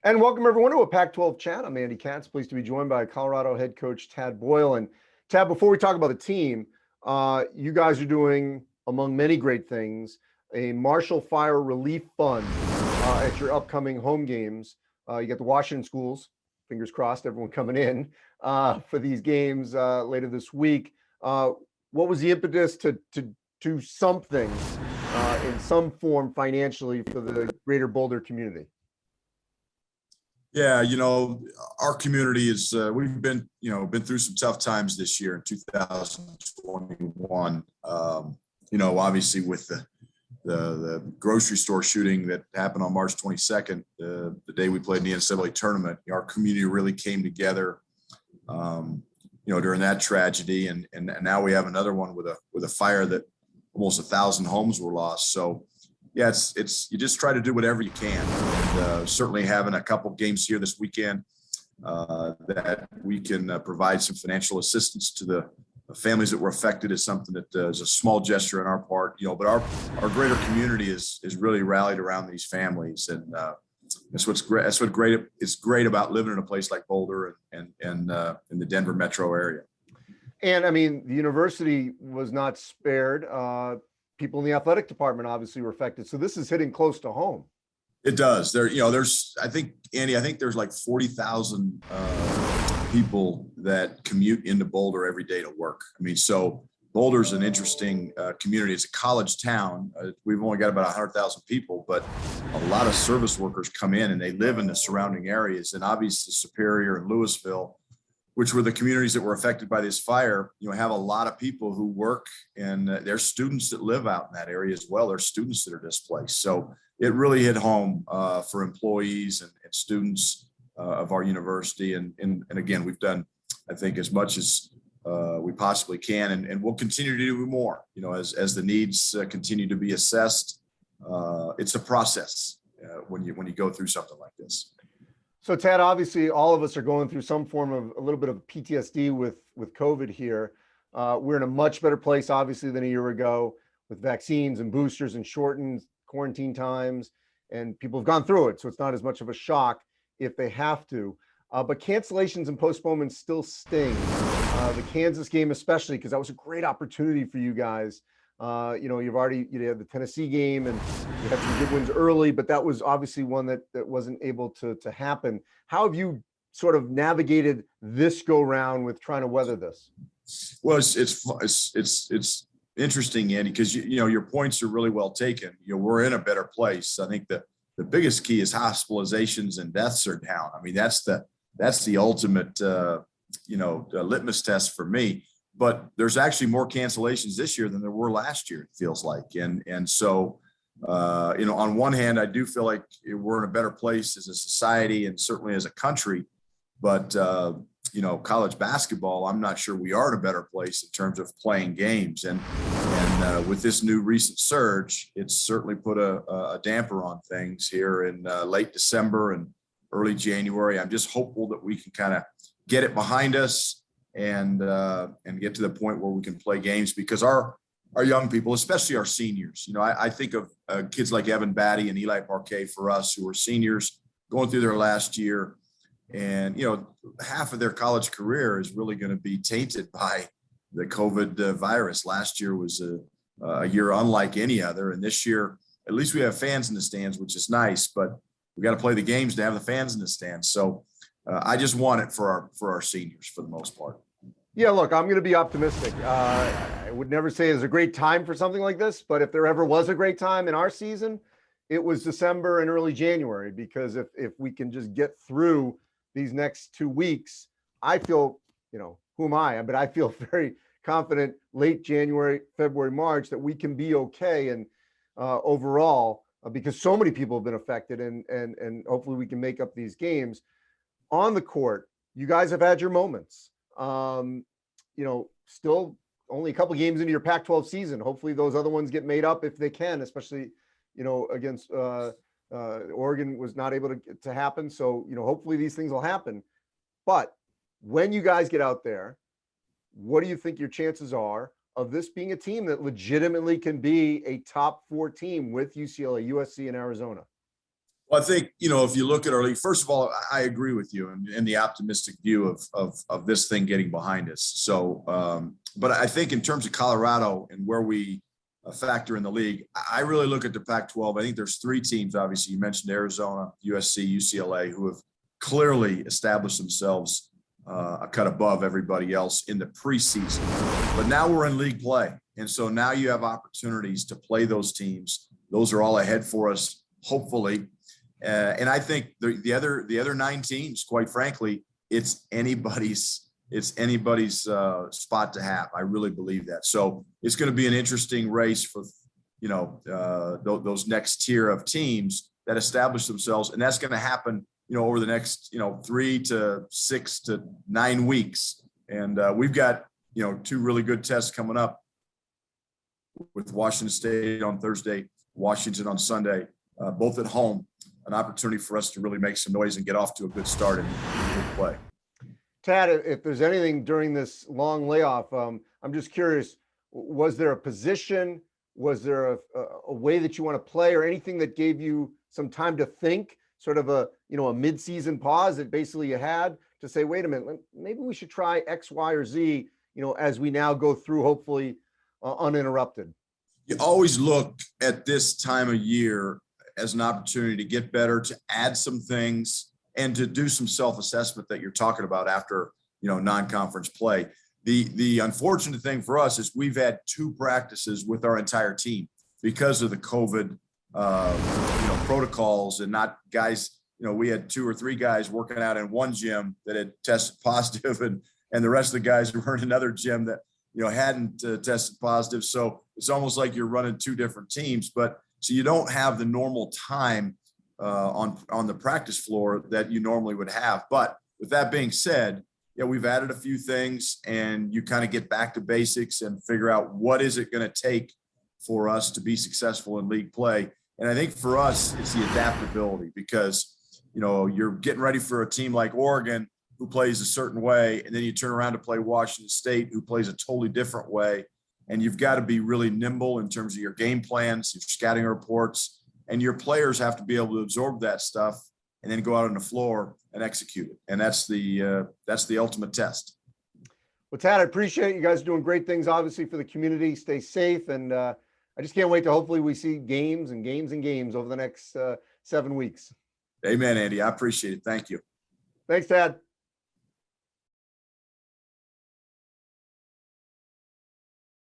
And welcome everyone to a Pac-12 chat. I'm Andy Katz, pleased to be joined by Colorado head coach Tad Boyle. And Tad, before we talk about the team, you guys are doing, among many great things, a Marshall Fire Relief Fund at your upcoming home games. You got the Washington schools, fingers crossed, everyone coming in for these games later this week. What was the impetus to do something in some form financially for the greater Boulder community? Yeah, our community is, we've been through some tough times this year in 2021. Obviously with the grocery store shooting that happened on March 22nd, the day we played in the NCAA tournament, our community really came together, during that tragedy. And now we have another one with a fire that almost 1,000 homes were lost. So yeah, it's you just try to do whatever you can. And certainly having a couple games here this weekend that we can provide some financial assistance to the families that were affected is something that is a small gesture on our part. But our greater community is really rallied around these families, and that's what's great. That's what is great about living in a place like Boulder and in the Denver metro area. And I mean, the university was not spared. People in the athletic department obviously were affected. So this is hitting close to home. It does. There's, I think, Andy, there's like 40,000 people that commute into Boulder every day to work. So Boulder's an interesting community. It's a college town. We've only got about 100,000 people, but a lot of service workers come in and they live in the surrounding areas. And obviously Superior and Louisville, which were the communities that were affected by this fire, have a lot of people who work, and there's students that live out in that area as well. There's students that are displaced. So it really hit home for employees and students of our university. And again, we've done, I think, as much as we possibly can, and we'll continue to do more, as the needs continue to be assessed. It's a process when you go through something like this. So Tad, obviously all of us are going through some form of a little bit of PTSD with COVID here. We're in a much better place, obviously, than a year ago with vaccines and boosters and shortened quarantine times, and people have gone through it. So it's not as much of a shock if they have to. But cancellations and postponements still sting. The Kansas game especially, because that was a great opportunity for you guys. You had the Tennessee game and you had some good wins early, but that was obviously one that wasn't able to happen. How have you sort of navigated this go round with trying to weather this? Well, it's interesting, Andy, because your points are really well taken. We're in a better place. I think that the biggest key is hospitalizations and deaths are down. That's the ultimate litmus test for me. But there's actually more cancellations this year than there were last year, it feels like. And so, on one hand, I do feel like we're in a better place as a society and certainly as a country. But, college basketball, I'm not sure we are in a better place in terms of playing games. And with this new recent surge, it's certainly put a damper on things here in late December and early January. I'm just hopeful that we can kind of get it behind us and get to the point where we can play games, because our young people, especially our seniors, I think of kids like Evan Batty and Eli Parquet for us, who are seniors going through their last year, and half of their college career is really going to be tainted by the COVID virus. Last year was a year unlike any other, and this year at least we have fans in the stands, which is nice, but we got to play the games to have the fans in the stands. So I just want it for our seniors for the most part. Yeah, look, I'm going to be optimistic. I would never say it's a great time for something like this, but if there ever was a great time in our season, it was December and early January, because if we can just get through these next 2 weeks, I feel, who am I? But I feel very confident late January, February, March that we can be okay. And overall, because so many people have been affected, and hopefully we can make up these games. On the court, you guys have had your moments. Still only a couple of games into your Pac-12 season. Hopefully those other ones get made up if they can, especially, against Oregon was not able to happen. So, hopefully these things will happen. But when you guys get out there, what do you think your chances are of this being a team that legitimately can be a top 4 team with UCLA, USC, and Arizona? Well, I think, if you look at our league, first of all, I agree with you and the optimistic view of this thing getting behind us. So, but I think in terms of Colorado and where we factor in the league, I really look at the Pac-12. I think there's three teams, obviously. You mentioned Arizona, USC, UCLA, who have clearly established themselves a cut above everybody else in the preseason. But now we're in league play. And so now you have opportunities to play those teams. Those are all ahead for us, hopefully. And I think the other 9 teams, quite frankly, it's anybody's spot to have. I really believe that. So it's going to be an interesting race for those next tier of teams that establish themselves, and that's going to happen over the next 3 to 6 to 9 weeks. And we've got 2 really good tests coming up with Washington State on Thursday, Washington on Sunday, both at home. An opportunity for us to really make some noise and get off to a good start and play. Tad, if there's anything during this long layoff, I'm just curious, was there a position, was there a way that you want to play, or anything that gave you some time to think, sort of a mid-season pause that basically you had to say, wait a minute, maybe we should try X, Y, or Z, as we now go through, hopefully uninterrupted? You always look at this time of year as an opportunity to get better, to add some things, and to do some self-assessment that you're talking about after, non-conference play. The unfortunate thing for us is we've had 2 practices with our entire team because of the COVID, protocols, and not guys, we had 2 or 3 guys working out in one gym that had tested positive, and the rest of the guys were in another gym that, hadn't tested positive. So it's almost like you're running 2 different teams, but so you don't have the normal time on the practice floor that you normally would have. But with that being said, we've added a few things, and you kind of get back to basics and figure out what is it going to take for us to be successful in league play. And I think for us, it's the adaptability, because, you're getting ready for a team like Oregon who plays a certain way, and then you turn around to play Washington State who plays a totally different way. And you've got to be really nimble in terms of your game plans, your scouting reports, and your players have to be able to absorb that stuff and then go out on the floor and execute it. And that's the ultimate test. Well, Tad, I appreciate it. You guys are doing great things, obviously, for the community. Stay safe. And I just can't wait to hopefully we see games and games and games over the next 7 weeks. Amen, Andy. I appreciate it. Thank you. Thanks, Tad.